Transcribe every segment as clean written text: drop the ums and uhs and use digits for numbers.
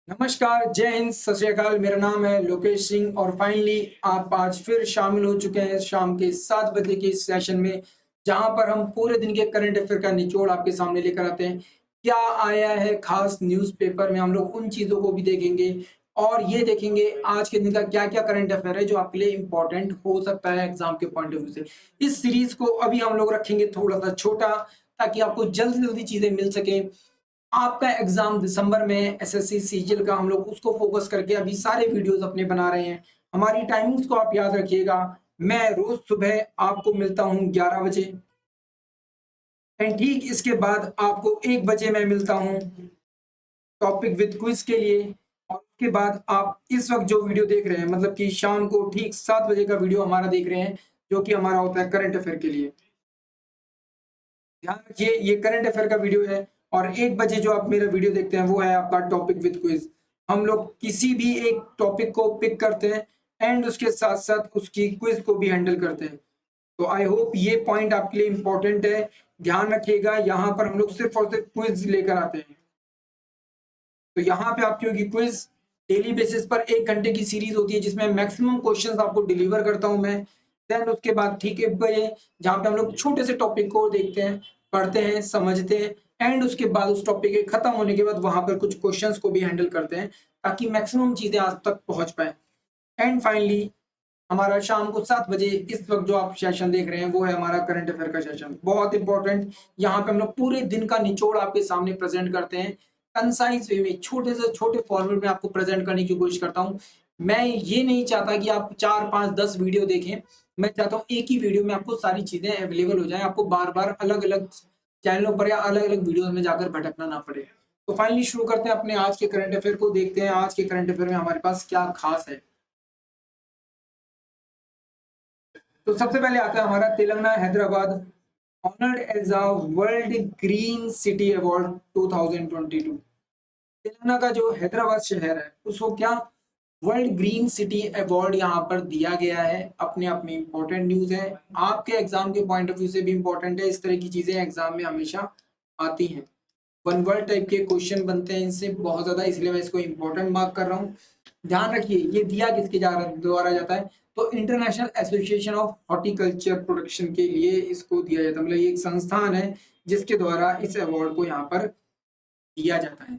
नमस्कार, जय हिंद, सत श्री अकाल। मेरा नाम है लोकेश सिंह और फाइनली आप आज फिर शामिल हो चुके हैं शाम के 7 बजे के इस सेशन में, जहां पर हम पूरे दिन के करंट अफेयर का निचोड़ आपके सामने लेकर आते हैं। क्या आया है खास न्यूज़पेपर में, हम लोग उन चीज़ों को भी देखेंगे और ये देखेंगे आज के दिन का क्या-क्या करंट अफेयर है जो आपके लिए इम्पोर्टेंट हो सकता है एग्ज़ाम के पॉइंट ऑफ व्यू से। इस सीरीज़ को अभी हम लोग रखेंगे थोड़ा-सा छोटा, ताकि आपको जल्द से जल्दी चीज़ें मिल सकें। आपका एग्जाम दिसंबर में एसएससी सीजीएल का, हम लोग उसको फोकस करके अभी सारे वीडियोस अपने बना रहे हैं। हमारी टाइमिंग्स को आप याद रखिएगा। मैं रोज सुबह आपको मिलता हूं 11 बजे एंड ठीक इसके बाद आपको 1 बजे मैं मिलता हूं टॉपिक विद क्विज के लिए। और उसके बाद आप इस वक्त जो वीडियो देख रहे हैं, मतलब कि शाम को ठीक 7 बजे का वीडियो हमारा देख रहे हैं, जो कि हमारा होता है करंट अफेयर के लिए। ध्यान रखिए, ये करंट अफेयर का वीडियो है और 1 बजे जो आप मेरा वीडियो देखते हैं वो है आपका टॉपिक विद क्विज। हम लोग किसी भी एक टॉपिक को पिक करते हैं एंड उसके साथ साथ उसकी क्विज को भी हैंडल करते हैं। तो आई होप ये पॉइंट आपके लिए इंपॉर्टेंट है। ध्यान रखिएगा, यहाँ पर हम लोग सिर्फ और सिर्फ क्विज लेकर आते हैं। तो यहाँ पे आपकी होगी क्विज। डेली बेसिस पर 1 घंटे की सीरीज होती है जिसमें मैक्सिमम क्वेश्चंस आपको डिलीवर करता हूं मैं। देन उसके बाद ठीक 1 बजे जहाँ पे हम लोग छोटे से टॉपिक को देखते हैं, पढ़ते हैं, समझते हैं एंड उसके बाद उस टॉपिक के खत्म होने के बाद वहां पर कुछ क्वेश्चंस को भी हैंडल करते हैं, ताकि मैक्सिमम चीजें आज तक पहुंच पाए। एंड फाइनली हमारा शाम को 7 बजे इस वक्त जो आप सेशन देख रहे हैं वो है हमारा करंट अफेयर का सेशन, बहुत इंपॉर्टेंट। यहाँ पे हम लोग पूरे दिन का निचोड़ आपके सामने प्रेजेंट करते हैं, कंसाइज वे में, छोटे से छोटे फॉर्मेट में आपको प्रेजेंट करने की कोशिश करता हूँ। मैं ये नहीं चाहता कि आप 4, 5, 10 वीडियो देखें। मैं चाहता हूँ एक ही वीडियो में आपको सारी चीजें अवेलेबल हो जाए, आपको बार बार अलग अलग चैनलों पर या अलग अलग वीडियो में जाकर भटकना ना पड़े। तो फाइनली शुरू करते हैं अपने आज के करंट अफेयर को। देखते हैं आज के करंट अफेयर में हमारे पास क्या खास है। तो सबसे पहले आता है हमारा Telangana Hyderabad honoured as a world green city award 2022। Telangana का जो हैदराबाद शहर है उसको क्या वर्ल्ड ग्रीन सिटी अवार्ड यहाँ पर दिया गया है। अपने आप में इंपॉर्टेंट न्यूज है, आपके एग्जाम के पॉइंट ऑफ व्यू से भी इंपॉर्टेंट है। इस तरह की चीजें एग्जाम में हमेशा आती हैं, वन वर्ड टाइप के क्वेश्चन बनते हैं इनसे बहुत ज्यादा, इसलिए मैं इसको इंपॉर्टेंट मार्क कर रहा हूँ। ध्यान रखिए, ये दिया किसके द्वारा जाता है, तो international association of horticulture protection के लिए इसको दिया जाता है। मतलब ये एक संस्थान है जिसके द्वारा इस अवार्ड को यहाँ पर दिया जाता है।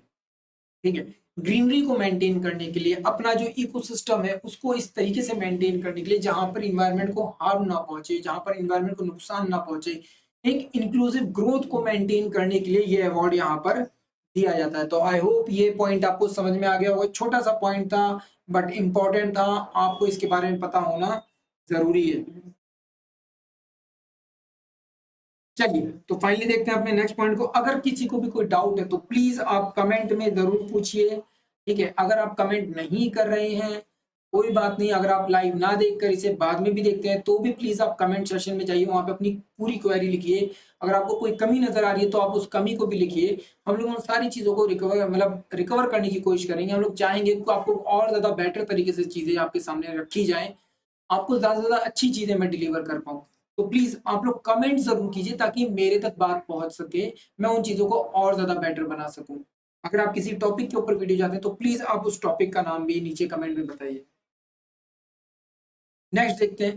ठीक है, ग्रीनरी को मेंटेन करने के लिए, अपना जो इकोसिस्टम है उसको इस तरीके से मेंटेन करने के लिए जहां पर इन्वायरमेंट को हार्म ना पहुंचे, जहां पर इन्वायरमेंट को नुकसान ना पहुंचे, एक इंक्लूसिव ग्रोथ को मेंटेन करने के लिए ये अवार्ड यहाँ पर दिया जाता है। तो आई होप ये पॉइंट आपको समझ में आ गया होगा। छोटा सा पॉइंट था बट इम्पोर्टेंट था, आपको इसके बारे में पता होना जरूरी है। चलिए, तो फाइनली देखते हैं अपने नेक्स्ट पॉइंट को। अगर किसी को भी कोई डाउट है तो प्लीज आप कमेंट में जरूर पूछिए। ठीक है, अगर आप कमेंट नहीं कर रहे हैं कोई बात नहीं, अगर आप लाइव ना देखकर इसे बाद में भी देखते हैं तो भी प्लीज आप कमेंट सेशन में जाइए, वहां पे अपनी पूरी क्वेरी लिखिए। अगर आपको कोई कमी नजर आ रही है तो आप उस कमी को भी लिखिए। हम लोग उन सारी चीजों को रिकवर करने की कोशिश करेंगे। हम लोग चाहेंगे कि आपको और ज्यादा बेटर तरीके से चीजें आपके सामने रखी जाए, आपको ज़्यादा से ज़्यादा अच्छी चीज़ें मैं डिलीवर कर पाऊँ। तो प्लीज़ आप लोग कमेंट ज़रूर कीजिए ताकि मेरे तक बात पहुँच सके, मैं उन चीज़ों को और ज़्यादा बेटर बना सकूँ। अगर आप किसी टॉपिक के ऊपर वीडियो चाहते हैं तो प्लीज़ आप उस टॉपिक का नाम भी नीचे कमेंट में बताइए। नेक्स्ट देखते हैं।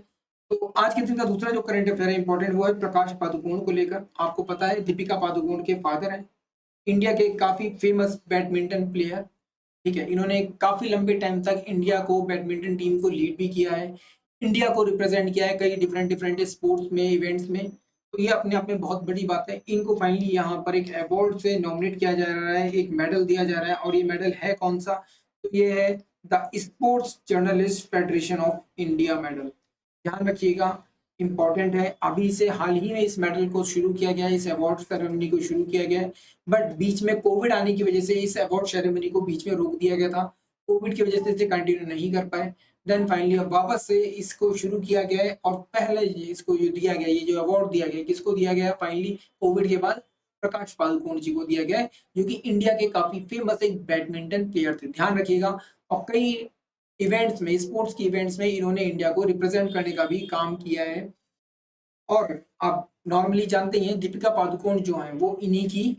तो आज के दिन का दूसरा जो करंट अफेयर है इंपॉर्टेंट, वो है प्रकाश पादुकोण को लेकर। आपको पता है दीपिका पादुकोण के फादर हैं, इंडिया के काफ़ी फेमस बैडमिंटन प्लेयर। ठीक है, इन्होंने काफ़ी लंबे टाइम तक इंडिया को, बैडमिंटन टीम को लीड भी किया है, इंडिया को रिप्रेजेंट किया है कई डिफरेंट डिफरेंट स्पोर्ट्स में, इवेंट्स में। तो ये अपने आप में बहुत बड़ी बात है। इनको फाइनली यहाँ पर एक अवार्ड से नॉमिनेट किया जा रहा है, एक मेडल दिया जा रहा है। और ये मेडल है कौन सा, तो ये है the sports journalist federation of India medal. ध्यान रखिएगा, इंपॉर्टेंट है। अभी से हाल ही में इस मेडल को शुरू किया गया है, इस अवार्ड सेरेमनी को शुरू किया गया है, बट बीच में कोविड आने की वजह से इस अवार्ड सेरेमनी को बीच में रोक दिया गया था। कोविड की वजह से इसे कंटिन्यू नहीं कर पाए। देन फाइनली अब वापस से इसको शुरू किया गया है और पहले इसको जो दिया गया, ये जो अवार्ड दिया गया, किसको दिया गया फाइनली कोविड के बाद, प्रकाश पादुकोण जी को दिया गया है, जो कि इंडिया के काफी फेमस एक बैडमिंटन प्लेयर थे। ध्यान रखिएगा, और कई इवेंट्स में, स्पोर्ट्स की इवेंट्स में इन्होंने इंडिया को रिप्रेजेंट करने का भी काम किया है। और आप नॉर्मली जानते ही हैं दीपिका पादुकोण जो हैं वो इन्हीं की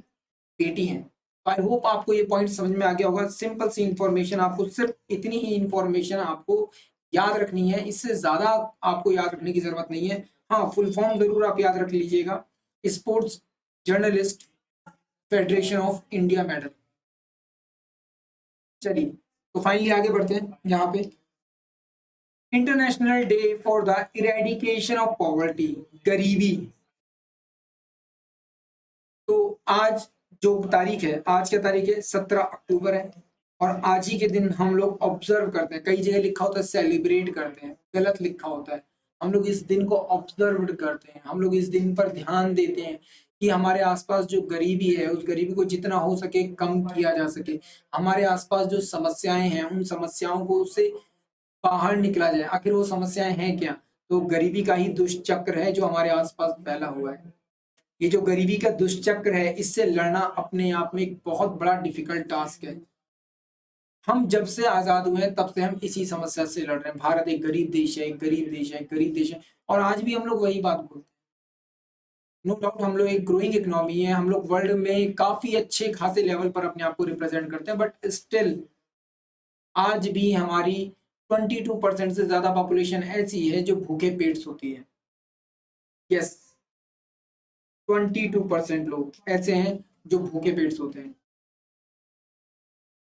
बेटी हैं। आई होप आपको ये पॉइंट समझ में आ गया होगा। सिंपल सी इंफॉर्मेशन, आपको सिर्फ इतनी ही इंफॉर्मेशन आपको याद रखनी है, इससे ज्यादा आपको याद रखने की जरूरत नहीं है। हाँ, फुल फॉर्म जरूर आप याद रख लीजिएगा, sports journalist federation of India medal. चलिए, तो फाइनली आगे बढ़ते हैं यहाँ पे। International day for the eradication of poverty, गरीबी। तो आज जो तारीख है, आज क्या तारीख है, 17 अक्टूबर है। और आज ही के दिन हम लोग ऑब्जर्व करते हैं, कई जगह लिखा होता है सेलिब्रेट करते हैं, गलत लिखा होता है। हम लोग इस दिन को ऑब्जर्व करते हैं, हम लोग इस दिन पर ध्यान देते हैं कि हमारे आसपास जो गरीबी है उस गरीबी को जितना हो सके कम किया जा सके। हमारे आसपास जो समस्याएं हैं उन समस्याओं को से बाहर निकला जाए। आखिर वो समस्याएं हैं क्या? तो गरीबी का ही दुष्चक्र है जो हमारे आसपास फैला हुआ है। ये जो गरीबी का दुष्चक्र है, इससे लड़ना अपने आप में एक बहुत बड़ा डिफिकल्ट टास्क है। हम जब से आजाद हुए हैं तब से हम इसी समस्या से लड़ रहे हैं। भारत एक गरीब देश है, एक गरीब देश है, एक गरीब देश है, और आज भी हम लोग वही बात बोलते हैं। नो डाउट हम लोग एक ग्रोइंग इकोनॉमी है, हम लोग वर्ल्ड में काफी अच्छे खासे लेवल पर अपने आप को रिप्रेजेंट करते हैं, बट स्टिल आज भी हमारी 22% से ज्यादा पॉपुलेशन ऐसी है जो भूखे पेट सोती है। यस, 22% लोग ऐसे हैं जो भूखे पेट सोते हैं।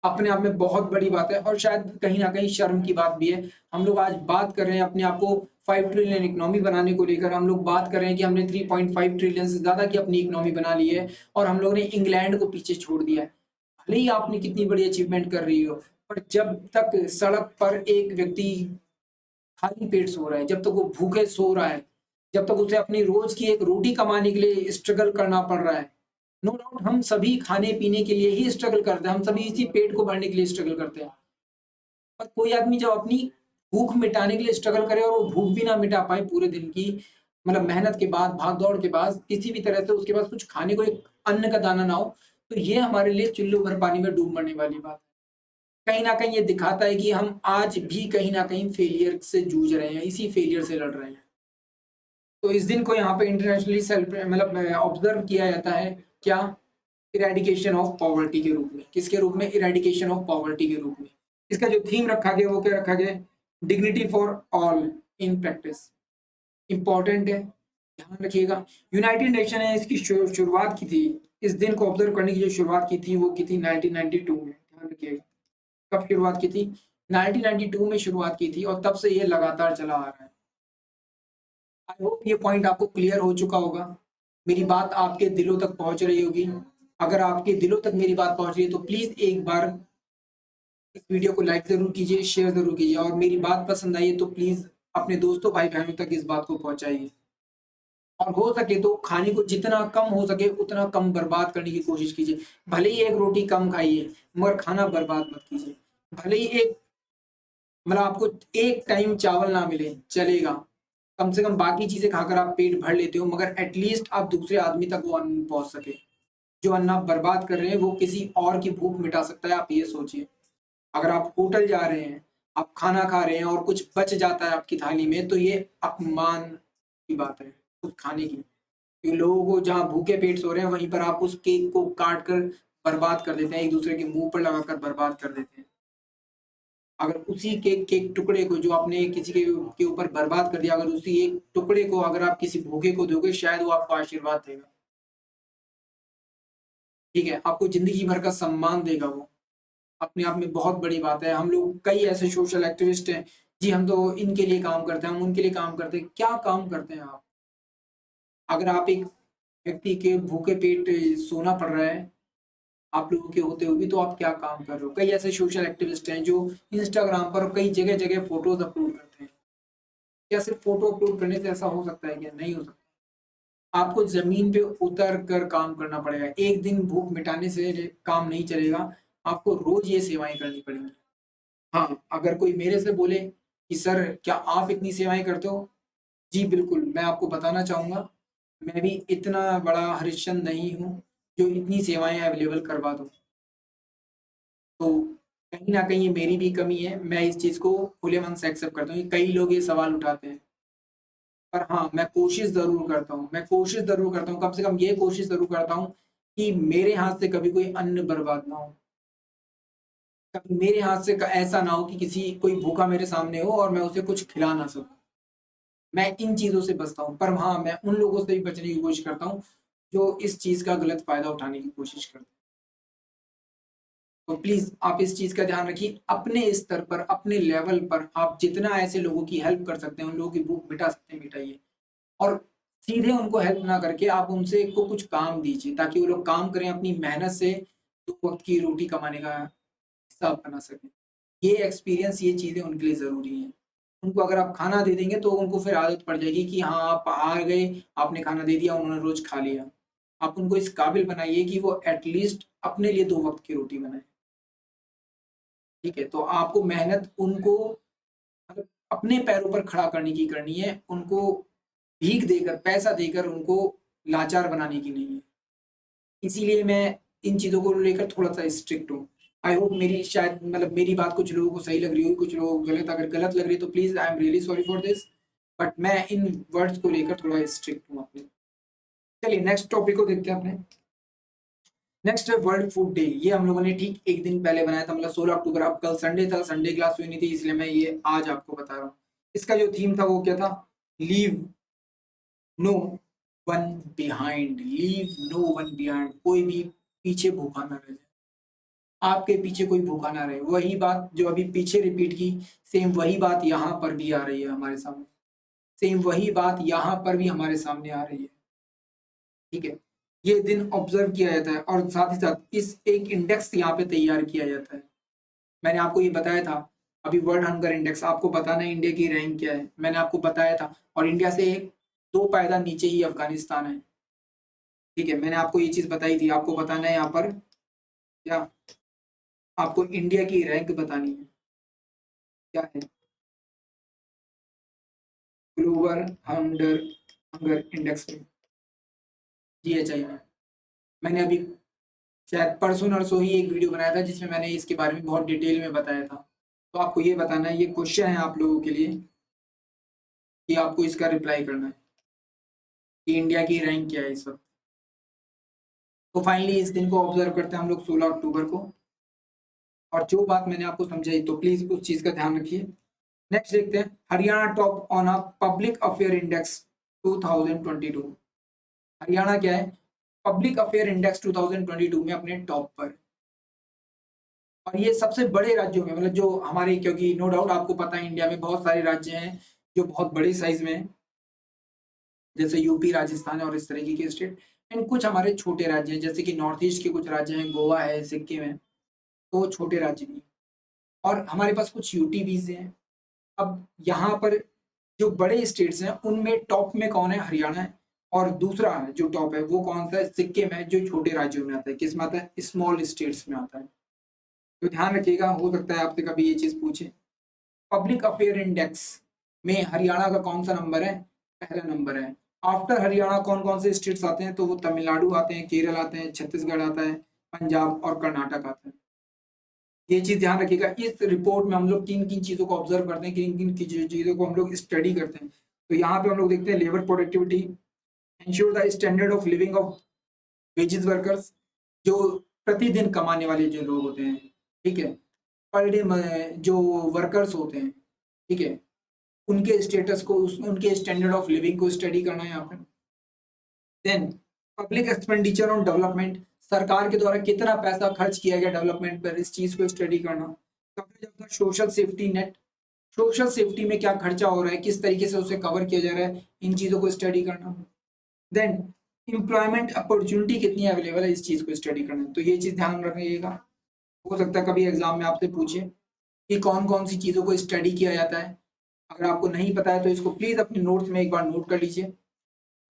अपने आप में बहुत बड़ी बात है, और शायद कहीं ना कहीं शर्म की बात भी है। हम लोग आज बात कर रहे हैं अपने आप को 5 ट्रिलियन इकोनॉमी बनाने को लेकर, हम लोग बात कर रहे हैं कि हमने 3.5 ट्रिलियन से ज्यादा की अपनी इकोनॉमी बना ली है, और हम लोग ने इंग्लैंड को पीछे छोड़ दिया है। भले ही आपने कितनी बड़ी अचीवमेंट कर रही हो, पर जब तक सड़क पर एक व्यक्ति खाली पेट सो रहा है, जब तक वो भूखे सो रहा है, जब तक उसे अपनी रोज की एक रोटी कमाने के लिए स्ट्रगल करना पड़ रहा है। नो डाउट हम सभी खाने पीने के लिए ही स्ट्रगल करते हैं, हम सभी इसी पेट को भरने के लिए स्ट्रगल करते हैं। पर कोई आदमी जब अपनी भूख मिटाने के लिए स्ट्रगल करे और वो भूख भी ना मिटा पाए पूरे दिन की, मतलब मेहनत के बाद, भाग दौड़ के बाद, किसी भी तरह से उसके पास कुछ खाने को एक अन्न का दाना ना हो, तो ये हमारे लिए चुल्लू भर पानी में डूब मरने वाली बात है। कहीं ना कहीं ये दिखाता है कि हम आज भी कहीं ना कहीं फेलियर से जूझ रहे हैं, इसी फेलियर से लड़ रहे हैं। तो इस दिन को यहाँ पे इंटरनेशनली मतलब ऑब्जर्व किया जाता है, क्या, इरेडिकेशन ऑफ पॉवर्टी के रूप में। किसके रूप में? इरेडिकेशन ऑफ पॉवर्टी के रूप में। इसका जो थीम रखा गया वो क्या रखा गया? Dignity for all in practice. Important है, ध्यान रखिएगा। यूनाइटेड नेशन ने इसकी शुरुआत की थी, इस दिन को ऑब्जर्व करने की जो शुरुआत की थी वो की थी 1992 में। ध्यान रखिएगा, कब शुरुआत की थी? 1992 में शुरुआत की थी, और तब से ये लगातार चला आ रहा है। आई होप ये पॉइंट आपको क्लियर हो चुका होगा, मेरी बात आपके दिलों तक पहुंच रही होगी। अगर आपके दिलों तक मेरी बात पहुंच रही है तो प्लीज एक बार इस वीडियो को लाइक जरूर कीजिए, शेयर जरूर कीजिए, और मेरी बात पसंद आई है तो प्लीज अपने दोस्तों भाई बहनों तक इस बात को पहुंचाइए। और हो सके तो खाने को जितना कम हो सके उतना कम बर्बाद करने की कोशिश कीजिए। भले ही एक रोटी कम खाइए, मगर खाना बर्बाद मत कीजिए। भले ही एक, मतलब आपको एक टाइम चावल ना मिले चलेगा, कम से कम बाकी चीजें खाकर आप पेट भर लेते हो, मगर एटलीस्ट आप दूसरे आदमी तक वो अन्न पहुंच सके। जो अन्न आप बर्बाद कर रहे हैं वो किसी और की भूख मिटा सकता है, आप ये सोचिए। अगर आप होटल जा रहे हैं, आप खाना खा रहे हैं और कुछ बच जाता है आपकी थाली में, तो ये अपमान की बात है उस खाने की। क्योंकि लोगों को जहाँ भूखे पेट सो रहे हैं वहीं पर आप उस केक को काट कर बर्बाद कर देते हैं, एक दूसरे के मुंह पर लगाकर बर्बाद कर देते हैं। अगर उसी केक के एक टुकड़े को जो आपने किसी के ऊपर बर्बाद कर दिया, अगर उसी एक टुकड़े को अगर आप किसी भूखे को दोगे, शायद वो आपको आशीर्वाद देगा। ठीक है, आपको जिंदगी भर का सम्मान देगा वो। अपने आप में बहुत बड़ी बात है। हम लोग कई ऐसे सोशल एक्टिविस्ट हैं, जी हम तो इनके लिए काम करते हैं, हम उनके लिए काम करते हैं। क्या काम करते हैं आप? अगर आप एक व्यक्ति के भूखे पेट सोना पड़ रहा है आप लोगों के होते हुए भी, तो आप क्या काम कर रहे हो? कई ऐसे सोशल एक्टिविस्ट हैं जो इंस्टाग्राम पर कई जगह जगह फोटोज अपलोड करते हैं। क्या सिर्फ फोटो अपलोड करने से ऐसा हो सकता है? क्या नहीं हो सकता? आपको जमीन पे उतर कर काम करना पड़ेगा। एक दिन भूख मिटाने से काम नहीं चलेगा, आपको रोज ये सेवाएं करनी पड़ेंगी। हाँ, अगर कोई मेरे से बोले कि सर क्या आप इतनी सेवाएं करते हो, जी बिल्कुल, मैं आपको बताना चाहूँगा, मैं भी इतना बड़ा हरिश्चंद्र नहीं हूँ जो इतनी सेवाएं अवेलेबल करवा दूँ। तो कहीं न कहीं ये मेरी भी कमी है, मैं इस चीज़ को खुले मन से एक्सेप्ट करता हूँ। कई लोग ये सवाल उठाते हैं, पर हाँ, मैं कोशिश ज़रूर करता हूँ, मैं कोशिश ज़रूर करता हूँ, कम से कम ये कोशिश ज़रूर करता हूँ कि मेरे हाथ से कभी कोई अन्न बर्बाद ना हो, कभी मेरे हाथ से ऐसा ना हो कि किसी कोई भूखा मेरे सामने हो और मैं उसे कुछ खिला ना सकूं। मैं इन चीज़ों से बचता हूँ, पर हाँ, मैं उन लोगों से भी बचने की कोशिश करता हूँ, जो इस चीज़ का गलत फ़ायदा उठाने की कोशिश करते हैं। तो प्लीज़ आप इस चीज़ का ध्यान रखिए, अपने स्तर पर, अपने लेवल पर आप जितना ऐसे लोगों की हेल्प कर सकते हैं, उन लोगों की भूख मिटा सकते हैं, मिटाइए। और सीधे उनको हेल्प ना करके आप उनसे को कुछ काम दीजिए, ताकि वो लोग काम करें, अपनी मेहनत से 2 वक़्त की रोटी कमाने का हिसाब बना सकें। ये एक्सपीरियंस, ये चीज़ें उनके लिए ज़रूरी हैं। उनको अगर आप खाना दे देंगे तो उनको फिर आदत पड़ जाएगी कि हाँ, आप आ गए, आपने खाना दे दिया, उन्होंने रोज़ खा लिया। आप उनको इस काबिल बनाइए कि वो एट लीस्ट अपने लिए 2 वक़्त की रोटी बनाएँ, ठीक है? तो आपको मेहनत उनको मतलब अपने पैरों पर खड़ा करने की करनी है, उनको भीख देकर, पैसा देकर उनको लाचार बनाने की नहीं है। इसीलिए मैं इन चीज़ों को लेकर थोड़ा-सा स्ट्रिक्ट हूँ। आई होप मेरी शायद मतलब मेरी बात कुछ लोगों को सही लग रही होगी, कुछ लोगों को गलत। अगर गलत लग रही है तो please I am really sorry for this, but मैं इन वर्ड्स को लेकर थोड़ा स्ट्रिक्ट हूँ अपने। चलिए नेक्स्ट टॉपिक को देखते हैं अपने। नेक्स्ट है वर्ल्ड फूड डे। ये हम लोगों ने ठीक 1 दिन पहले बनाया था, मतलब 16 अक्टूबर। अब कल संडे था, संडे क्लास हुई नहीं थी, इसलिए मैं ये आज आपको बता रहा हूँ। इसका जो थीम था वो क्या था? Leave no one behind, leave no one behind. कोई भी पीछे भूखा ना रह जाए, आपके पीछे कोई भूखा ना रहे। वही बात जो अभी पीछे रिपीट की, सेम वही बात यहाँ पर भी आ रही है हमारे सामने। सेम वही बात यहाँ पर भी हमारे सामने आ रही है, ठीक है? ये दिन ऑब्जर्व किया जाता है और साथ ही साथ इस एक इंडेक्स यहाँ पे तैयार किया जाता है। मैंने आपको ये बताया था, अभी वर्ल्ड हंगर इंडेक्स, आपको बताना है इंडिया की रैंक क्या है। मैंने आपको बताया था, और इंडिया से 2 पायदान नीचे ही अफ़गानिस्तान है, ठीक है? मैंने आपको ये चीज़ बताई थी। आपको बताना है यहाँ पर क्या? आपको इंडिया की रैंक बतानी है, क्या है? ग्लोबल हंगर हंगर इंडेक्स में, जीएचआई में। मैंने अभी शायद परसों-नरसों ही एक वीडियो बनाया था जिसमें मैंने इसके बारे में बहुत डिटेल में बताया था। तो आपको ये बताना है, ये क्वेश्चन है आप लोगों के लिए कि आपको इसका रिप्लाई करना है कि इंडिया की रैंक क्या है इस वक़्त। तो फाइनली इस दिन को ऑब्जर्व करते हैं हम लोग 16 अक्टूबर को, और जो बात मैंने आपको समझाई तो प्लीज़ उस चीज़ का ध्यान रखिए। नेक्स्ट देखते हैं, Haryana top on a public affair index 2022। Haryana क्या है? पब्लिक अफेयर इंडेक्स 2022 में अपने टॉप पर। और ये सबसे बड़े राज्यों में, मतलब जो हमारे, क्योंकि नो डाउट आपको पता है इंडिया में बहुत सारे राज्य हैं जो बहुत बड़े साइज़ में हैं, जैसे यूपी, राजस्थान और इस तरीके के स्टेट। एंड कुछ हमारे छोटे राज्य हैं, जैसे कि नॉर्थ ईस्ट के कुछ राज्य हैं, गोवा है, सिक्किम है, तो छोटे राज्य भी हैं। और हमारे पास कुछ यूटी भी हैं। अब यहाँ पर जो बड़े स्टेट्स हैं, उनमें टॉप में कौन है? हरियाणा है। और दूसरा है जो टॉप है वो कौन-सा है? सिक्किम है, जो छोटे राज्यों में आता है। किसमें आता है? स्मॉल स्टेट्स में आता है। तो ध्यान रखिएगा, हो सकता है आपसे कभी ये चीज़ पूछे। पब्लिक अफेयर इंडेक्स में हरियाणा का कौन-सा नंबर है? पहला नंबर है। आफ्टर हरियाणा कौन-कौन से स्टेट्स आते हैं? तो वो तमिलनाडु आते हैं, केरल आते हैं, छत्तीसगढ़ आता है, पंजाब और कर्नाटक आता है। ये चीज़ ध्यान रखिएगा। इस रिपोर्ट में हम लोग किन-किन चीज़ों को ऑब्ज़र्व करते हैं, किन-किन की चीज़ों को हम लोग स्टडी करते हैं। तो यहाँ पे हम लोग देखते हैं labour productivity, ensure the standard of living of wages workers, जो प्रतिदिन कमाने वाले जो लोग होते हैं, ठीक है? पर डे जो वर्कर्स होते हैं, ठीक है? उनके स्टेटस को, उनके स्टैंडर्ड ऑफ लिविंग को स्टडी करना है यहाँ पे। Then public expenditure on development, सरकार के द्वारा कितना पैसा खर्च किया गया डेवलपमेंट पर, इस चीज़ को स्टडी करना। Coverage of the social safety net, social safety में क्या खर्चा हो रहा है, किस तरीके से उसे कवर किया जा रहा है, इन चीज़ों को स्टडी करना। देन एम्प्लॉयमेंट अपॉर्चुनिटी कितनी अवेलेबल है, इस चीज़ को स्टडी करना है। तो ये चीज़ ध्यान रखिएगा। हो सकता है कभी एग्जाम में आपसे पूछे कि कौन-कौन सी चीज़ों को स्टडी किया जाता है। अगर आपको नहीं पता है तो इसको प्लीज़ अपने नोट्स में एक बार नोट कर लीजिए।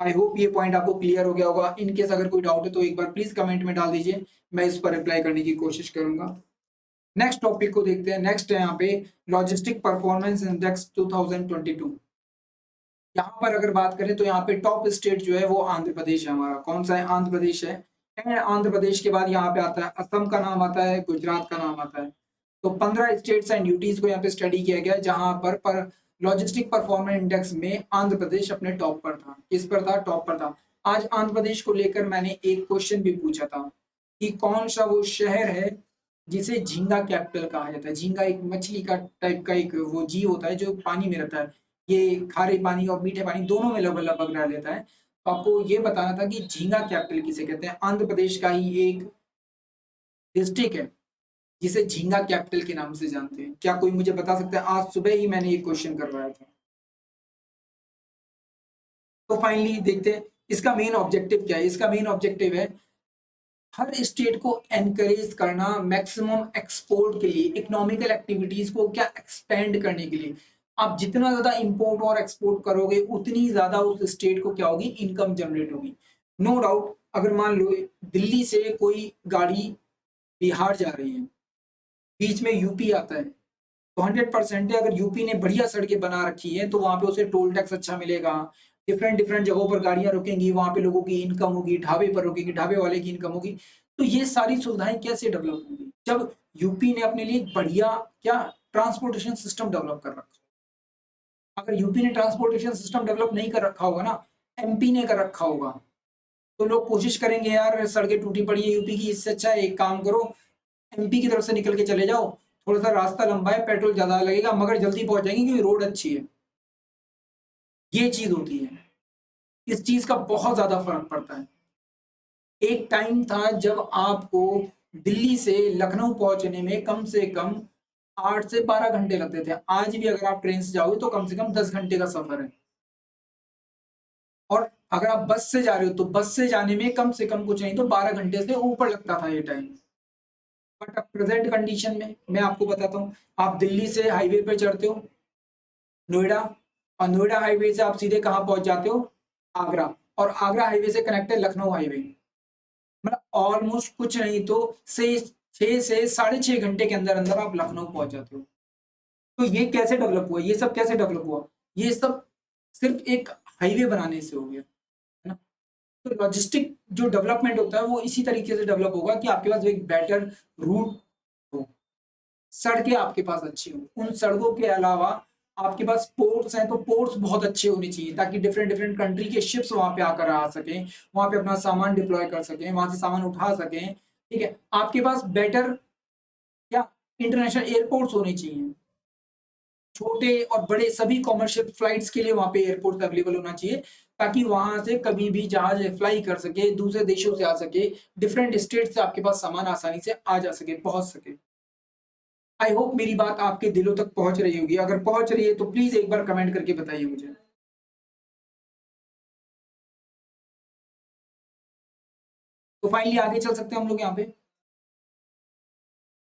आई होप ये पॉइंट आपको क्लियर हो गया होगा। इन केस अगर कोई डाउट है तो एक बार प्लीज़ कमेंट में डाल दीजिए, मैं इस पर रिप्लाई करने की कोशिश करूँगा। नेक्स्ट टॉपिक को देखते हैं। नेक्स्ट है यहाँ पे लॉजिस्टिक परफॉर्मेंस इंडेक्स 2022। यहाँ पर अगर बात करें तो यहाँ पे टॉप स्टेट जो है वो आंध्र प्रदेश है हमारा। कौन सा है? आंध्र प्रदेश है। एंड आंध्र प्रदेश के बाद यहाँ पे आता है असम का नाम आता है, गुजरात का नाम आता है। तो 15 स्टेट्स एंड यूटीज को यहाँ पे स्टडी किया गया है, जहाँ पर लॉजिस्टिक परफॉर्मेंस इंडेक्स में आंध्र प्रदेश अपने टॉप पर था। किस पर था? टॉप पर था। आज आंध्र प्रदेश को लेकर मैंने एक क्वेश्चन भी पूछा था कि कौन सा वो शहर है जिसे झींगा कैपिटल कहा जाता है। झींगा एक मछली का टाइप का एक वो जीव होता है जो पानी में रहता है। ये खारे पानी और मीठे पानी दोनों में लगभग लगभग रह लेता है। तो आपको ये बताना था कि झींगा कैपिटल किसे कहते हैं। आंध्र प्रदेश का ही एक डिस्ट्रिक्ट है जिसे झींगा कैपिटल के नाम से जानते हैं। क्या कोई मुझे बता सकता है? आज सुबह ही मैंने ये क्वेश्चन करवाया था। तो फाइनली देखते हैं इसका मेन ऑब्जेक्टिव क्या है। इसका मेन ऑब्जेक्टिव है हर स्टेट को एनकरेज करना मैक्सिमम एक्सपोर्ट के लिए, इकोनॉमिकल एक्टिविटीज को क्या एक्सपेंड करने के लिए। आप जितना ज्यादा इंपोर्ट और एक्सपोर्ट करोगे उतनी ज्यादा उस स्टेट को क्या होगी, इनकम जनरेट होगी। नो डाउट, अगर मान लो दिल्ली से कोई गाड़ी बिहार जा रही है, बीच में यूपी आता है, तो 100% है, अगर यूपी ने बढ़िया सड़कें बना रखी है तो वहां पे उसे टोल टैक्स अच्छा मिलेगा। डिफरेंट डिफरेंट जगहों पर गाड़ियां रुकेंगी, वहां पे लोगों की इनकम होगी, ढाबे पर रुकेंगी, ढाबे वाले की इनकम होगी। तो ये सारी सुविधाएं कैसे डेवलप होंगी जब यूपी ने अपने लिए बढ़िया क्या ट्रांसपोर्टेशन सिस्टम डेवलप कर रखा। अगर यूपी ने ट्रांसपोर्टेशन सिस्टम डेवलप नहीं कर रखा होगा ना, एमपी ने कर रखा होगा, तो लोग कोशिश करेंगे यार सड़कें टूटी पड़ी है यूपी की, इससे अच्छा है एक काम करो एमपी की तरफ से निकल के चले जाओ, थोड़ा सा रास्ता लंबा है, पेट्रोल ज्यादा लगेगा मगर जल्दी पहुंच जाएंगे क्योंकि रोड अच्छी है। ये चीज होती है, इस चीज का बहुत ज्यादा फर्क पड़ता है। एक टाइम था जब आपको दिल्ली से लखनऊ पहुंचने में कम से कम 8 से 12 घंटे लगते थे। आज भी अगर आप ट्रेन से जाओगे तो कम से कम 10 घंटे का सफर है। और अगर आप बस से जा रहे हो तो बस से जाने में कम से कम कुछ नहीं तो 12 घंटे से ऊपर लगता था ये टाइम। बट अब प्रेजेंट कंडीशन में मैं आपको बताता हूँ, आप दिल्ली से हाईवे पे चढ़ते हो नोएडा, और नोएडा हाईवे से आप सीधे कहाँ पहुंच जाते हो, आगरा, और आगरा हाईवे से कनेक्ट है लखनऊ हाईवे। मतलब ऑलमोस्ट कुछ नहीं तो से 6 से 6.5 घंटे के अंदर अंदर आप लखनऊ पहुंच जाते हो। तो ये कैसे डेवलप हुआ, ये सब कैसे डेवलप हुआ, ये सब सिर्फ एक हाईवे बनाने से हो गया है ना। तो लॉजिस्टिक जो डेवलपमेंट होता है वो इसी तरीके से डेवलप होगा कि आपके पास एक बेटर रूट हो, सड़कें आपके पास अच्छी हो, उन सड़कों के अलावा आपके पास पोर्ट्स हैं तो पोर्ट्स बहुत अच्छे होने चाहिए ताकि डिफरेंट डिफरेंट कंट्री के शिप्स वहां पे आकर आ सकें, वहां पे अपना सामान डिप्लॉय कर सकें, वहां से सामान उठा सकें। ठीक है, आपके पास बेटर क्या इंटरनेशनल एयरपोर्ट्स होने चाहिए, छोटे और बड़े सभी कॉमर्शियल फ्लाइट्स के लिए वहां पे एयरपोर्ट अवेलेबल होना चाहिए ताकि वहां से कभी भी जहाज फ्लाई कर सके, दूसरे देशों से आ सके, डिफरेंट स्टेट से आपके पास सामान आसानी से आ जा सके, पहुंच सके। आई होप मेरी बात आपके दिलों तक पहुंच रही होगी। अगर पहुंच रही है तो प्लीज एक बार कमेंट करके बताइए मुझे। तो फाइनली आगे चल सकते हैं हम लोग यहाँ पे,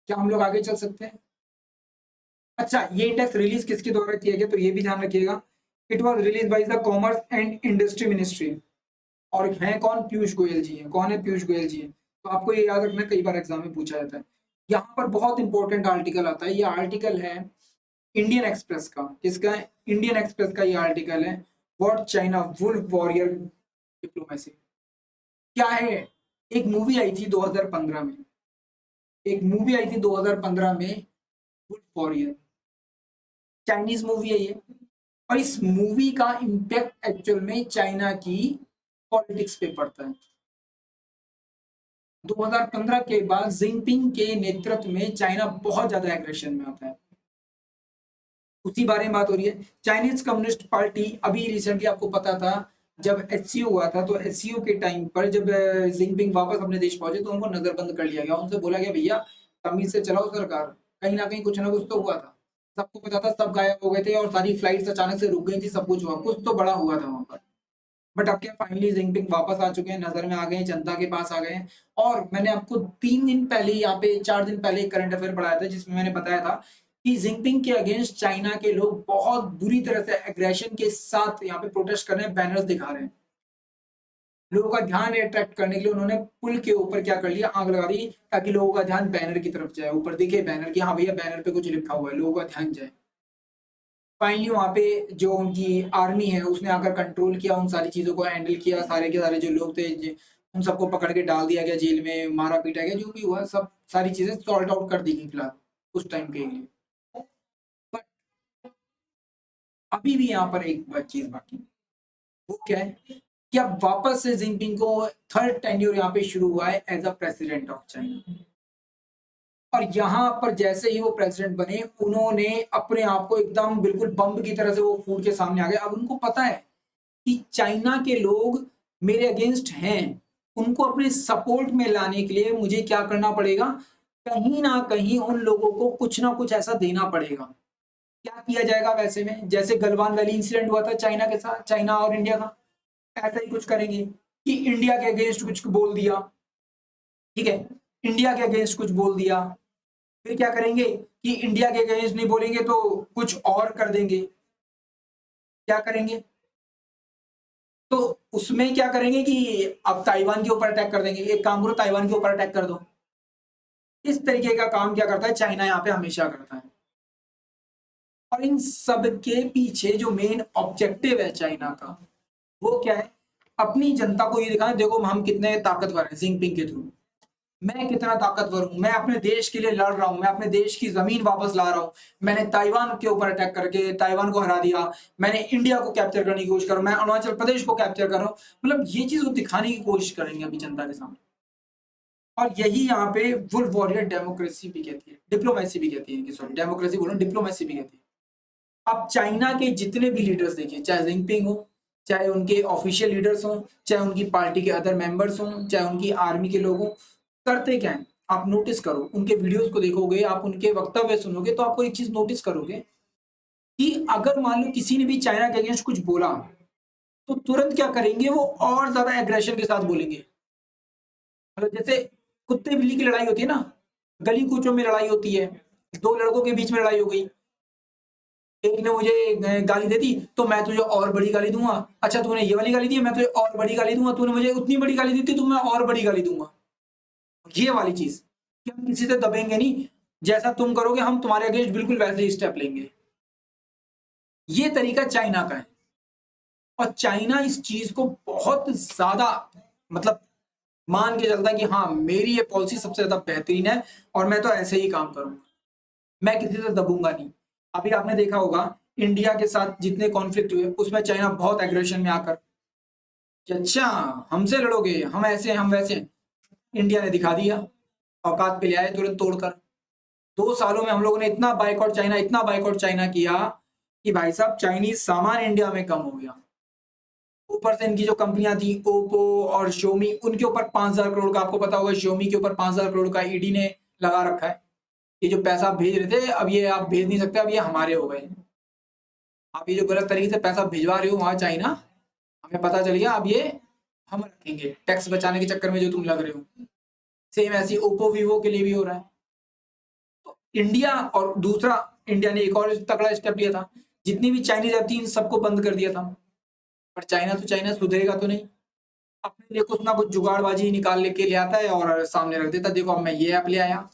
क्या हम लोग आगे चल सकते हैं? अच्छा, ये इंडेक्स रिलीज किसके द्वारा किया गया तो ये भी ध्यान रखिएगा। It was release by the commerce and industry ministry. और हैं कौन? पीयूष गोयल जी हैं। कौन है? पीयूष गोयल जी हैं। तो आपको ये याद रखना, कई बार एग्जाम में पूछा जाता है। यहाँ पर बहुत इंपॉर्टेंट आर्टिकल आता है। ये आर्टिकल है इंडियन एक्सप्रेस का। किसका है? इंडियन एक्सप्रेस का ये आर्टिकल है। What China wolf warrior diplomacy. क्या है? एक मूवी आई थी 2015 में, एक मूवी आई थी 2015 में, वुल्फ वॉरियर, चाइनीज मूवी है ये। और इस मूवी का इम्पैक्ट एक्चुअल में चाइना की पॉलिटिक्स पे पड़ता है। 2015 के बाद जिनपिंग के नेतृत्व में चाइना बहुत ज्यादा एग्रेशन में आता है। उसी बारे में बात हो रही है। चाइनीज कम्युनिस्ट पार्टी अभी रिसेंटली आपको पता था जब एचसीओ हुआ था, तो एचसीओ के टाइम पर जब जिनपिंग वापस अपने देश पहुंचे तो उनको नजरबंद कर लिया गया। उनसे बोला गया भैया तमीज से चलाओ सरकार। कहीं ना कहीं कुछ ना कुछ तो हुआ था, सबको पता था, सब गायब हो गए थे और सारी फ्लाइट्स अचानक से रुक गई थी, सब कुछ हुआ, कुछ तो बड़ा हुआ था वहां पर। बट अब क्या, फाइनली जिनपिंग वापस आ चुके हैं, नजर में आ गए हैं, जनता के पास आ गए हैं। और मैंने आपको 3 दिन पहले, यहाँ पे 4 दिन पहले एक करंट अफेयर पढ़ाया था जिसमें मैंने बताया था कि जिनपिंग के अगेंस्ट चाइना के लोग बहुत बुरी तरह से एग्रेशन के साथ यहाँ पे प्रोटेस्ट कर रहे हैं, बैनर्स दिखा रहे हैं। लोगों का ध्यान अट्रैक्ट करने के लिए उन्होंने पुल के ऊपर क्या कर लिया, आग लगा दी ताकि लोगों का ध्यान बैनर की तरफ जाए, ऊपर दिखे बैनर कि हाँ भैया बैनर पे कुछ लिखा हुआ है, लोगों का ध्यान जाए। फाइनली वहां पे जो उनकी आर्मी है उसने आकर कंट्रोल किया, उन सारी चीजों को हैंडल किया, सारे के सारे जो लोग थे उन सबको पकड़ के डाल दिया गया जेल में, मारा पीटा गया, जो भी हुआ सब सारी चीजें सॉल्ट आउट कर दी गई फिलहाल उस टाइम के लिए। बट अभी भी यहाँ पर एक चीज बाकी है। वो क्या है कि अब वापस से जिनपिंग को थर्ड टेन्योर यहाँ पे शुरू हुआ है as a president of China. और यहाँ पर जैसे ही वो प्रेसिडेंट बने, उन्होंने अपने आप को एकदम बिल्कुल बम की तरह से वो फूट के सामने आ गए। अब उनको पता है कि चाइना के लोग मेरे अगेंस्ट हैं, उनको अपने सपोर्ट में लाने के लिए मुझे क्या करना पड़ेगा, कहीं ना कहीं उन लोगों को कुछ ना कुछ ऐसा देना पड़ेगा। क्या किया जाएगा वैसे में, जैसे गलवान वैली इंसिडेंट हुआ था चाइना के साथ, चाइना और इंडिया का, ऐसा ही कुछ करेंगे कि इंडिया के अगेंस्ट कुछ बोल दिया, ठीक है, इंडिया के अगेंस्ट कुछ बोल दिया, फिर क्या करेंगे कि इंडिया के अगेंस्ट नहीं बोलेंगे तो कुछ और कर देंगे। क्या करेंगे, तो उसमें क्या करेंगे कि अब ताइवान के ऊपर अटैक कर देंगे, एक काम करो ताइवान के ऊपर अटैक कर दो। इस तरीके का काम क्या करता है चाइना, यहाँ पे हमेशा करता है। और इन सब के पीछे जो मेन ऑब्जेक्टिव है चाइना का, वो क्या है, अपनी जनता को ये दिखाना, देखो हम कितने ताकतवर हैं जिनपिंग के थ्रू, मैं कितना ताकतवर हूं, मैं अपने देश के लिए लड़ रहा हूं, मैं अपने देश की जमीन वापस ला रहा हूं, मैंने ताइवान के ऊपर अटैक करके ताइवान को हरा दिया, मैंने इंडिया को कैप्चर करने की कोशिश कर रहा हूं, मैं अरुणाचल प्रदेश को कैप्चर कर रहा हूं। मतलब ये चीज वो दिखाने की कोशिश करेंगे अभी जनता के सामने। और यही यहाँ पे वुल्फ वॉरियर डेमोक्रेसी भी कहती है, डिप्लोमेसी भी कहती है, सॉरी डेमोक्रेसी बोलो, डिप्लोमेसी भी कहती है। अब चाइना के जितने भी लीडर्स देखिए, चाहे जिनपिंग हो, चाहे उनके ऑफिशियल लीडर्स हों, चाहे उनकी पार्टी के अदर मेंबर्स हों, चाहे उनकी आर्मी के लोग हों, करते क्या है, आप नोटिस करो, उनके वीडियोस को देखोगे, आप उनके वक्तव्य सुनोगे, तो आपको एक चीज नोटिस करोगे कि अगर मान लो किसी ने भी चाइना के अगेंस्ट कुछ बोला, तो तुरंत क्या करेंगे, वो और ज्यादा एग्रेशन के साथ बोलेंगे। मतलब जैसे कुत्ते बिल्ली की लड़ाई होती है ना, गली कूचों में लड़ाई होती है, दो लड़कों के बीच में लड़ाई हो गई, एक ने मुझे गाली दे दी तो मैं तुझे और बड़ी गाली दूंगा, अच्छा तूने ये वाली गाली दी, मैं तुझे और बड़ी गाली दूंगा, तूने मुझे उतनी बड़ी गाली दी थी तो मैं और बड़ी गाली दूंगा। ये वाली चीज कि हम किसी से दबेंगे नहीं, जैसा तुम करोगे हम तुम्हारे अगेंस्ट बिल्कुल वैसे ही स्टेप लेंगे। ये तरीका चाइना का है। और चाइना इस चीज को बहुत ज्यादा मतलब मान के चलता है कि हाँ मेरी ये पॉलिसी सबसे ज्यादा बेहतरीन है और मैं तो ऐसे ही काम करूंगा, मैं किसी से दबूंगा नहीं। अभी आपने देखा होगा इंडिया के साथ जितने कॉन्फ्लिक्ट हुए उसमें चाइना बहुत एग्रेशन में आकर कि अच्छा हमसे लड़ोगे, हम ऐसे हम वैसे, इंडिया ने दिखा दिया, औकात पे ले आए तुरंत तोड़कर। 2 सालों में हम लोगों ने इतना बाइकआउट चाइना, इतना बाइकआउट चाइना किया कि भाई साहब चाइनीज सामान इंडिया में कम हो गया। ऊपर से इनकी जो कंपनियां थी ओप्पो और Xiaomi, उनके ऊपर 5,000 करोड़ का, आपको पता होगा Xiaomi के ऊपर 5,000 करोड़ का ईडी ने लगा रखा है। ये जो पैसा आप भेज रहे थे अब ये आप भेज नहीं सकते, अब ये हमारे हो गए। आप ये जो गलत तरीके से पैसा भिजवा रहे हो वहां चाइना, हमें पता चल गया, अब ये हम रखेंगे, टैक्स बचाने के चक्कर में जो तुम लग रहे हो। सेम ऐसी ओप्पो वीवो के लिए भी हो रहा है। तो इंडिया, और दूसरा इंडिया ने एक और तगड़ा स्टेप लिया था, जितनी भी चाइनीज ऐप थी इन सबको बंद कर दिया था। पर चाइना तो चाइना सुधरेगा तो नहीं, अपने लिए कुछ ना कुछ जुगाड़बाजी निकाल लेके ले आता है और सामने रख देता, देखो अब मैं ये ऐप ले आया।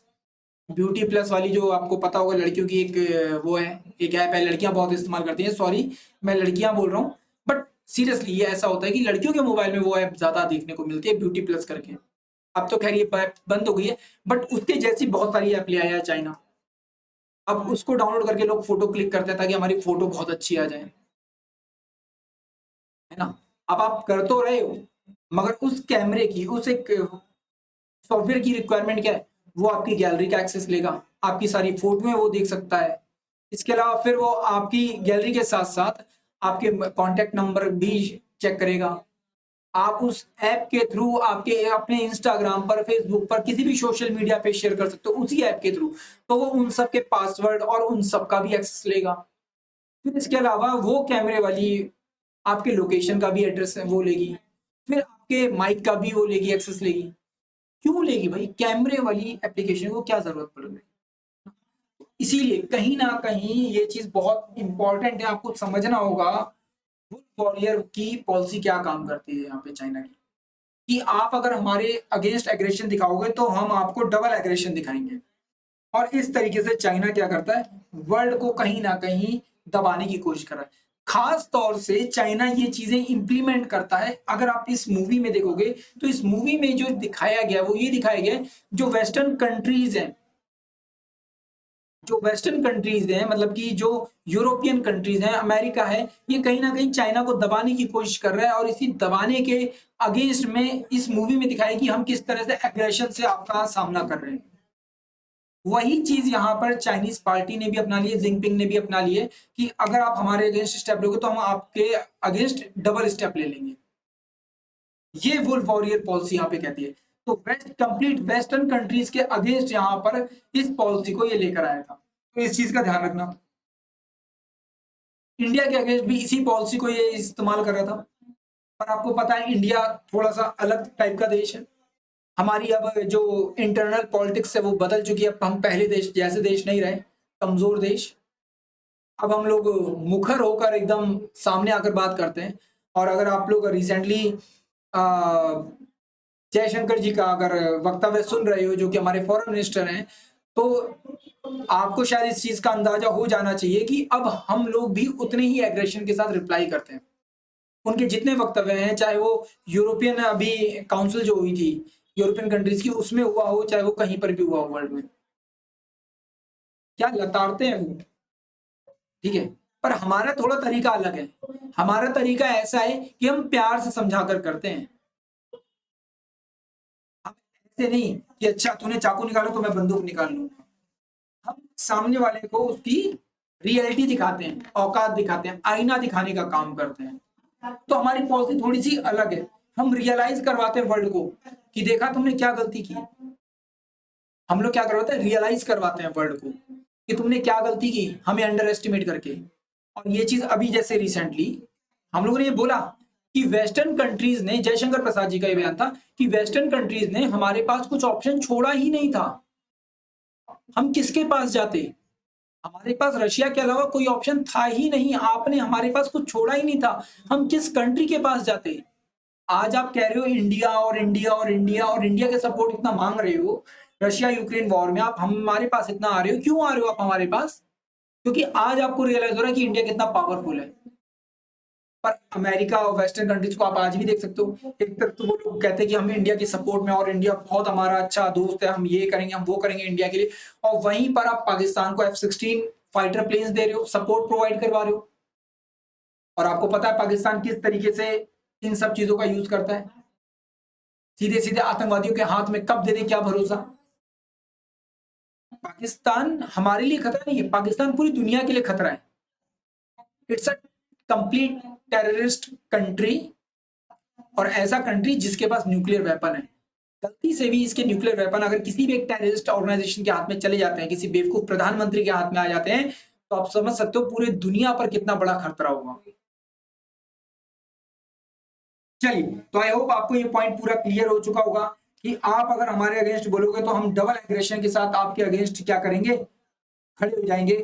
ब्यूटी प्लस वाली जो आपको पता होगा लड़कियों की एक वो है, एक ऐप है, लड़कियां बहुत इस्तेमाल करती हैं, सॉरी मैं लड़कियां बोल रहा हूँ, बट सीरियसली ये ऐसा होता है कि लड़कियों के मोबाइल में वो ऐप ज्यादा देखने को मिलती है, ब्यूटी प्लस करके। अब तो खैर ये ऐप बंद हो गई है, बट उसके जैसी बहुत सारी ऐप ले आया है चाइना। अब उसको डाउनलोड करके लोग फोटो क्लिक करते हैं ताकि हमारी फोटो बहुत अच्छी आ जाए, है ना। अब आप कर तो रहे हो, मगर उस कैमरे की, उस एक सॉफ्टवेयर की रिक्वायरमेंट क्या है, वो आपकी गैलरी का एक्सेस लेगा, आपकी सारी फोटोएं वो देख सकता है। इसके अलावा फिर वो आपकी गैलरी के साथ साथ आपके कॉन्टेक्ट नंबर भी चेक करेगा। आप उस ऐप के थ्रू आपके अपने इंस्टाग्राम पर, फेसबुक पर, किसी भी सोशल मीडिया पे शेयर कर सकते हो उसी ऐप के थ्रू, तो वो उन सब के पासवर्ड और उन सब का भी एक्सेस लेगा। फिर इसके अलावा वो कैमरे वाली आपके लोकेशन का भी एड्रेस है वो लेगी, फिर आपके माइक का भी वो लेगी, एक्सेस लेगी। क्यों लेगी भाई, कैमरे वाली एप्लीकेशन को क्या जरूरत पड़ रही है। इसीलिए कहीं ना कहीं ये चीज बहुत इंपॉर्टेंट है, आपको समझना होगा वुल्फ वॉरियर की पॉलिसी क्या काम करती है यहाँ पे चाइना की, कि आप अगर हमारे अगेंस्ट एग्रेशन दिखाओगे तो हम आपको डबल एग्रेशन दिखाएंगे। और इस तरीके से चाइना क्या करता है, वर्ल्ड को कहीं ना कहीं दबाने की कोशिश कर रहा है। खास तौर से चाइना ये चीजें इंप्लीमेंट करता है, अगर आप इस मूवी में देखोगे तो इस मूवी में जो दिखाया गया वो ये दिखाया गया जो वेस्टर्न कंट्रीज हैं जो वेस्टर्न कंट्रीज हैं, मतलब कि जो यूरोपियन कंट्रीज हैं, अमेरिका है, ये कहीं ना कहीं चाइना को दबाने की कोशिश कर रहा है और इसी दबाने के अगेंस्ट में इस मूवी में दिखाया कि हम किस तरह से एग्रेशन से आपका सामना कर रहे हैं। वही चीज यहाँ पर चाइनीज पार्टी ने भी अपना ली है, जिनपिंग ने भी अपना ली है कि अगर आप हमारे अगेंस्ट स्टेप लोगे तो हम आपके अगेंस्ट डबल स्टेप ले लेंगे। ये वुल्फ वॉरियर पॉलिसी यहाँ पे कहती है। तो कंप्लीट वेस्टर्न कंट्रीज के अगेंस्ट यहाँ पर इस पॉलिसी को ये लेकर आया था। तो इस चीज का ध्यान रखना। इंडिया के अगेंस्ट भी इसी पॉलिसी को ये इस्तेमाल कर रहा था। पर आपको पता है इंडिया थोड़ा सा अलग टाइप का देश है। हमारी अब जो इंटरनल पॉलिटिक्स है वो बदल चुकी है। अब हम पहले देश जैसे देश नहीं रहे, कमजोर देश। अब हम लोग मुखर होकर एकदम सामने आकर बात करते हैं। और अगर आप लोग रिसेंटली जयशंकर जी का अगर वक्तव्य सुन रहे हो, जो कि हमारे फॉरेन मिनिस्टर हैं, तो आपको शायद इस चीज का अंदाजा हो जाना चाहिए कि अब हम लोग भी उतने ही एग्रेशन के साथ रिप्लाई करते हैं। उनके जितने वक्तव्य हैं, चाहे वो यूरोपियन अभी काउंसिल जो हुई थी यूरोपियन कंट्रीज की, उसमें हुआ हो, चाहे वो कहीं पर भी हुआ हो वर्ल्ड में, क्या लताड़ते हैं वो। ठीक है। पर हमारा थोड़ा तरीका अलग है। हमारा तरीका ऐसा है कि हम प्यार से समझा कर करते हैं। हम ऐसे नहीं कि अच्छा तूने चाकू निकाला तो मैं बंदूक निकाल लूंगा। हम सामने वाले को उसकी रियलिटी दिखाते हैं, औकात दिखाते हैं, आईना दिखाने का काम करते हैं। तो हमारी पॉलिसी थोड़ी सी अलग है। हम रियलाइज करवाते हैं वर्ल्ड को कि देखा तुमने क्या गलती की। हम लोग क्या करवाते हैं, रियलाइज करवाते हैं वर्ल्ड को कि तुमने क्या गलती की, हमें अंडर एस्टिमेट करके। और ये चीज अभी जैसे रिसेंटली हम लोगों ने ये बोला कि वेस्टर्न कंट्रीज ने, जयशंकर प्रसाद जी का ये बयान था कि वेस्टर्न कंट्रीज ने हमारे पास कुछ ऑप्शन छोड़ा ही नहीं था। हम किसके पास जाते, हमारे पास रशिया के अलावा कोई ऑप्शन था ही नहीं। आपने हमारे पास कुछ छोड़ा ही नहीं था। हम किस कंट्री के पास जाते। आज आप कह रहे हो इंडिया और इंडिया और इंडिया और इंडिया के सपोर्ट इतना मांग रहे हो रशिया यूक्रेन वॉर में, आप हमारे पास इतना आ रहे हो। क्यों आ रहे हो आप हमारे पास? क्योंकि आज आपको रियलाइज हो रहा है कि इंडिया कितना पावरफुल है। पर अमेरिका और वेस्टर्न कंट्रीज को आप आज भी देख सकते हो। एक तरफ तो वो लोग कहते हैं कि हम इंडिया की सपोर्ट में और इंडिया बहुत हमारा अच्छा दोस्त है, हम ये करेंगे हम वो करेंगे इंडिया के लिए, और वहीं पर आप पाकिस्तान को F-16 फाइटर प्लेन्स दे रहे हो, सपोर्ट प्रोवाइड करवा रहे हो। और आपको पता है पाकिस्तान किस तरीके से इन सब चीजों का यूज करता है। सीधे सीधे आतंकवादियों के हाथ में कब दे दे क्या भरोसा। पाकिस्तान हमारे लिए खतरा नहीं है, पाकिस्तान पूरी दुनिया के लिए खतरा है। It's a complete terrorist country, और ऐसा कंट्री जिसके पास न्यूक्लियर वेपन है। गलती से भी इसके न्यूक्लियर वेपन अगर किसी भी एक टेररिस्ट ऑर्गेनाइजेशन के हाथ में चले जाते हैं, किसी बेवकूफ प्रधानमंत्री के हाथ में आ जाते हैं, तो आप समझ सकते हो पूरी दुनिया पर कितना बड़ा खतरा होगा। चलिए, तो आई होप आपको ये पॉइंट पूरा क्लियर हो चुका होगा कि आप अगर हमारे अगेंस्ट बोलोगे तो हम डबल एग्रेशन के साथ आपके अगेंस्ट क्या करेंगे, खड़े हो जाएंगे।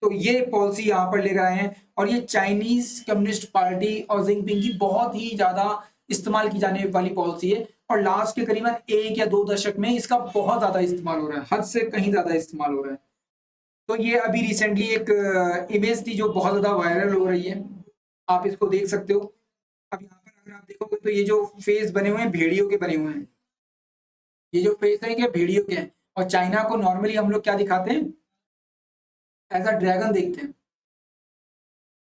तो ये पॉलिसी यहाँ पर लेकर आए हैं, और ये चाइनीज कम्युनिस्ट पार्टी और जिनपिंग की बहुत ही ज्यादा इस्तेमाल की जाने वाली पॉलिसी है। और लास्ट के करीबन 1 या 2 दशक में इसका बहुत ज्यादा इस्तेमाल हो रहा है, हद से कहीं ज्यादा इस्तेमाल हो रहा है। तो ये अभी रिसेंटली एक इमेज थी जो बहुत ज्यादा वायरल हो रही है, आप इसको देख सकते हो। अब यहाँ पर अगर आप देखोगे तो ये जो फेस बने हुए हैं भेड़ियों के बने हुए हैं। ये जो फेस है ये भेड़ियों के हैं, और चाइना को नॉर्मली हम लोग क्या दिखाते हैं, एज अ ड्रैगन देखते हैं।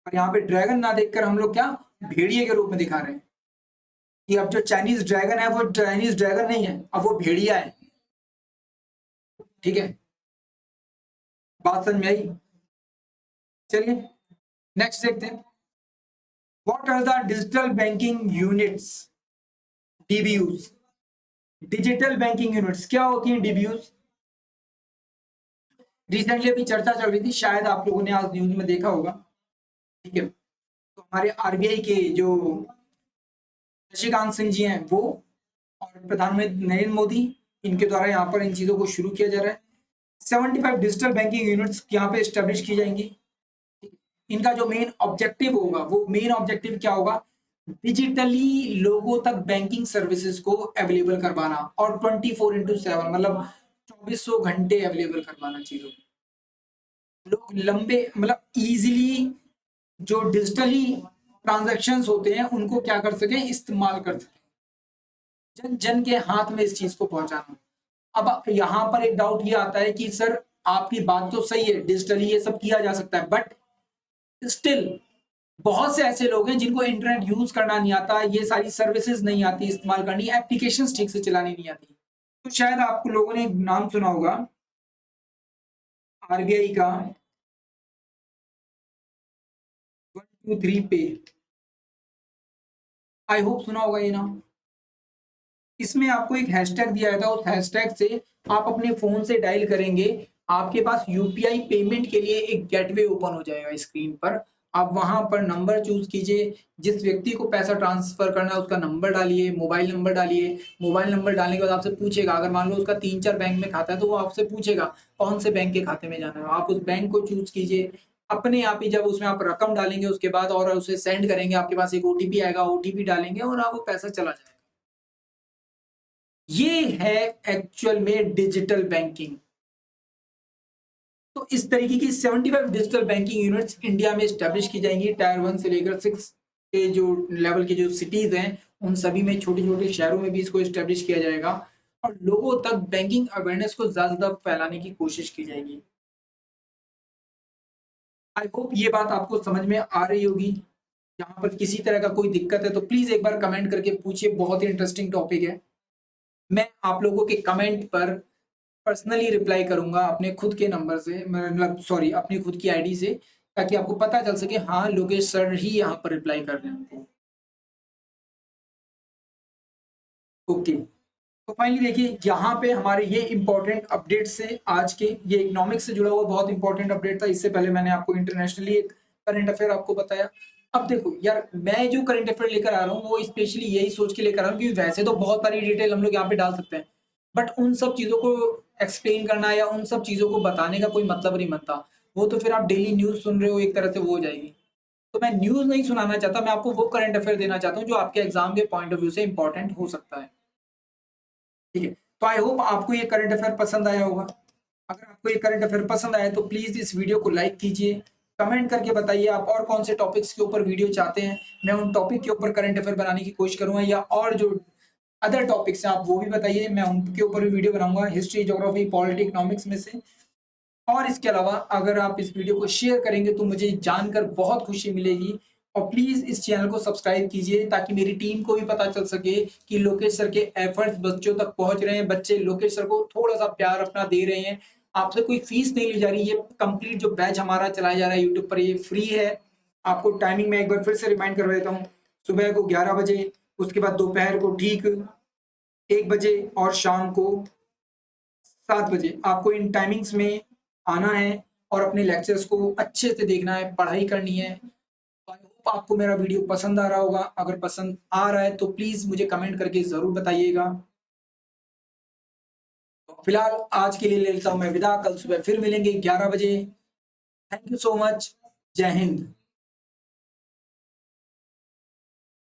और यहाँ पे ड्रैगन ना देखकर हम लोग क्या भेड़िए के रूप में दिखा रहे हैं कि अब जो चाइनीज ड्रैगन है वो चाइनीज ड्रैगन नहीं है, अब वो भेड़िया है। ठीक है, बात समझ में आई? चलिए नेक्स्ट देखते हैं। What are the digital banking units, DBUs. Digital banking units क्या होती हैं डीबीयूज? रिसेंटली अभी चर्चा चल रही थी, शायद आप लोगों ने आज न्यूज में देखा होगा। ठीक है, तो हमारे आरबीआई के जो शशिकांत सिंह जी हैं वो, और प्रधानमंत्री नरेंद्र मोदी, इनके द्वारा यहाँ पर इन चीजों को शुरू किया जा रहा है। 75 डिजिटल बैंकिंग यूनिट्स यहाँ पे स्टेब्लिश की जाएंगी। इनका जो मेन ऑब्जेक्टिव होगा, वो मेन ऑब्जेक्टिव क्या होगा, डिजिटली लोगों तक बैंकिंग सर्विसेज को अवेलेबल करवाना, और 24/7 मतलब 2400 घंटे अवेलेबल करवाना चीजों को। लोग लंबे मतलब इजीली जो डिजिटली ट्रांजैक्शंस होते हैं उनको क्या कर सके, इस्तेमाल कर सके, जन जन के हाथ में इस चीज को पहुंचाना। अब यहाँ पर एक डाउट ये आता है कि सर आपकी बात तो सही है, डिजिटली ये सब किया जा सकता है, बट स्टिल बहुत से ऐसे लोग हैं जिनको इंटरनेट यूज करना नहीं आता, ये सारी सर्विसेज नहीं आती इस्तेमाल करनी, एप्लीकेशंस ठीक से चलानी नहीं आती। तो शायद आपको लोगों ने नाम सुना होगा आरबीआई का 123 पे, आई होप सुना होगा ये नाम। इसमें आपको एक हैशटैग दिया था, उस हैशटैग से आप अपने फोन से डायल करेंगे, आपके पास यूपीआई पेमेंट के लिए एक गेटवे ओपन हो जाएगा स्क्रीन पर। आप वहां पर नंबर चूज कीजिए, जिस व्यक्ति को पैसा ट्रांसफर करना है उसका नंबर डालिए, मोबाइल नंबर डालिए। मोबाइल नंबर डालने के बाद आपसे पूछेगा, अगर मान लो उसका 3-4 बैंक में खाता है तो वो आपसे पूछेगा कौन से बैंक के खाते में जाना है, आप उस बैंक को चूज कीजिए। अपने आप ही जब उसमें आप रकम डालेंगे उसके बाद और उसे सेंड करेंगे, आपके पास एक ओटीपी आएगा, ओटीपी डालेंगे और आप वो पैसा चला जाएगा। ये है एक्चुअल में डिजिटल बैंकिंग। तो इस तरीके की 75 डिजिटल बैंकिंग यूनिट्स इंडिया में स्टैब्लिश की जाएंगी। टायर 1 से लेकर 6 के जो लेवल के जो सिटीज हैं उन सभी में, छोटे छोटे शहरों में भी इसको स्टैब्लिश किया जाएगा और लोगों तक बैंकिंग अवेयरनेस को ज्यादा फैलाने की कोशिश की जाएगी। आई होप ये बात आपको समझ में आ रही होगी। यहाँ पर किसी तरह का कोई दिक्कत है तो प्लीज एक बार कमेंट करके पूछिए, बहुत ही इंटरेस्टिंग टॉपिक है। मैं आप लोगों के कमेंट पर पर्सनली रिप्लाई करूंगा अपने खुद के नंबर से, मतलब सॉरी अपनी खुद की आईडी से, ताकि आपको पता चल सके हाँ लोकेश सर ही यहाँ पर रिप्लाई कर रहे हैं। ओके, तो फाइनली देखिए यहाँ पे हमारे ये इंपॉर्टेंट अपडेट से, आज के ये इकोनॉमिक्स से जुड़ा हुआ बहुत इंपॉर्टेंट अपडेट था। इससे पहले मैंने आपको इंटरनेशनली एक करंट अफेयर आपको बताया। अब देखो यार, मैं जो करंट अफेयर लेकर आ रहा हूँ वो स्पेशली यही सोच के लेकर आ रहा हूँ, क्योंकि वैसे तो बहुत सारी डिटेल हम लोग यहाँ पे डाल सकते हैं, बट उन सब चीजों को एक्सप्लेन करना या उन सब चीजों को बताने का कोई मतलब नहीं बनता। वो तो फिर आप डेली न्यूज सुन रहे हो, एक तरह से वो हो जाएगी। तो मैं न्यूज नहीं सुनाना चाहता, मैं आपको वो करंट अफेयर देना चाहता हूँ जो आपके एग्जाम के पॉइंट ऑफ व्यू से इंपॉर्टेंट हो सकता है। ठीक है, तो आई होप आपको ये करंट अफेयर पसंद आया होगा। अगर आपको ये करंट अफेयर पसंद आया तो प्लीज इस वीडियो को लाइक कीजिए, कमेंट करके बताइए आप और कौन से टॉपिक्स के ऊपर वीडियो चाहते हैं। मैं उन टॉपिक के ऊपर करंट अफेयर बनाने की कोशिश करूंगा, या और जो अदर टॉपिक्स हैं आप वो भी बताइए, मैं उनके ऊपर भी वीडियो बनाऊंगा, हिस्ट्री, ज्योग्राफी, पॉलिटी, इकोनॉमिक्स में से। और इसके अलावा अगर आप इस वीडियो को शेयर करेंगे तो मुझे जानकर बहुत खुशी मिलेगी। और प्लीज इस चैनल को सब्सक्राइब कीजिए ताकि मेरी टीम को भी पता चल सके कि लोकेश सर के एफर्ट्स बच्चों तक पहुंच रहे हैं, बच्चे लोकेश सर को थोड़ा सा प्यार अपना दे रहे हैं। आपसे कोई फीस नहीं ली जा रही, ये कंप्लीट जो बैच हमारा चलाया जा रहा है यूट्यूब पर ये फ्री है। आपको टाइमिंग में एक बार फिर से रिमाइंड कर देता हूँ, सुबह को 11 बजे, उसके बाद दोपहर को ठीक 1 बजे और शाम को 7 बजे आपको इन टाइमिंग्स में आना है और अपने लेक्चर्स को अच्छे से देखना है, पढ़ाई करनी है। आई होप आपको मेरा वीडियो पसंद आ रहा होगा। अगर पसंद आ रहा है तो प्लीज मुझे कमेंट करके जरूर बताइएगा। तो फिलहाल आज के लिए ले लेता हूं मैं विदा, कल सुबह फिर मिलेंगे 11 बजे। Thank you so much. जय हिंद।